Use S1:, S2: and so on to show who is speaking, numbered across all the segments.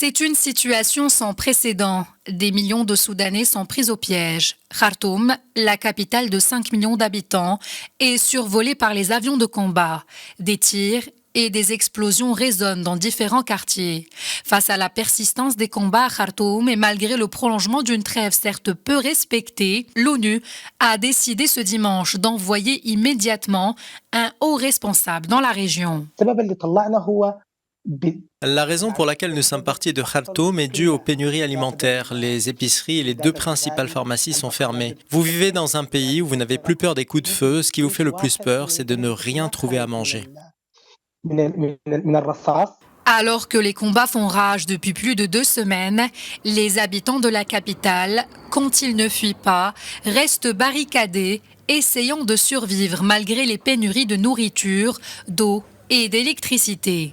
S1: C'est une situation sans précédent. Des millions de Soudanais sont pris au piège. Khartoum, la capitale de 5 millions d'habitants, est survolée par les avions de combat. Des tirs et des explosions résonnent dans différents quartiers. Face à la persistance des combats à Khartoum et malgré le prolongement d'une trêve certes peu respectée, l'ONU a décidé ce dimanche d'envoyer immédiatement un haut responsable dans la région.
S2: La raison pour laquelle nous sommes partis de Khartoum est due aux pénuries alimentaires. Les épiceries et les 2 principales pharmacies sont fermées. Vous vivez dans un pays où vous n'avez plus peur des coups de feu. Ce qui vous fait le plus peur, c'est de ne rien trouver à manger.
S1: Alors que les combats font rage depuis plus de 2 semaines, les habitants de la capitale, quand ils ne fuient pas, restent barricadés, essayant de survivre malgré les pénuries de nourriture, d'eau et d'électricité.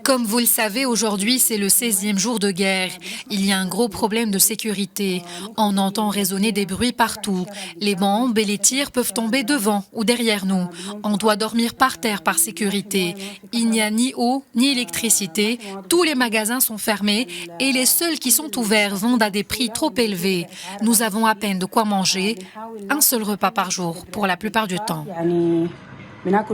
S1: Comme vous le savez, aujourd'hui, c'est le 16e jour de guerre. Il y a un gros problème de sécurité. On entend résonner des bruits partout. Les bombes et les tirs peuvent tomber devant ou derrière nous. On doit dormir par terre par sécurité. Il n'y a ni eau ni électricité. Tous les magasins sont fermés et les seuls qui sont ouverts vendent à des prix trop élevés. Nous avons à peine de quoi manger. Un seul repas par jour pour la plupart du temps. L'ONU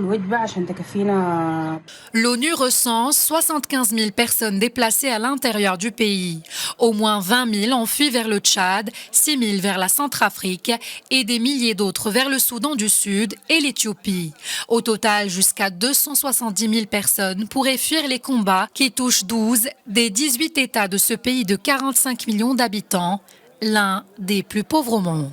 S1: recense 75 000 personnes déplacées à l'intérieur du pays. Au moins 20 000 ont fui vers le Tchad, 6 000 vers la Centrafrique et des milliers d'autres vers le Soudan du Sud et l'Éthiopie. Au total, jusqu'à 270 000 personnes pourraient fuir les combats qui touchent 12 des 18 États de ce pays de 45 millions d'habitants, l'un des plus pauvres au monde.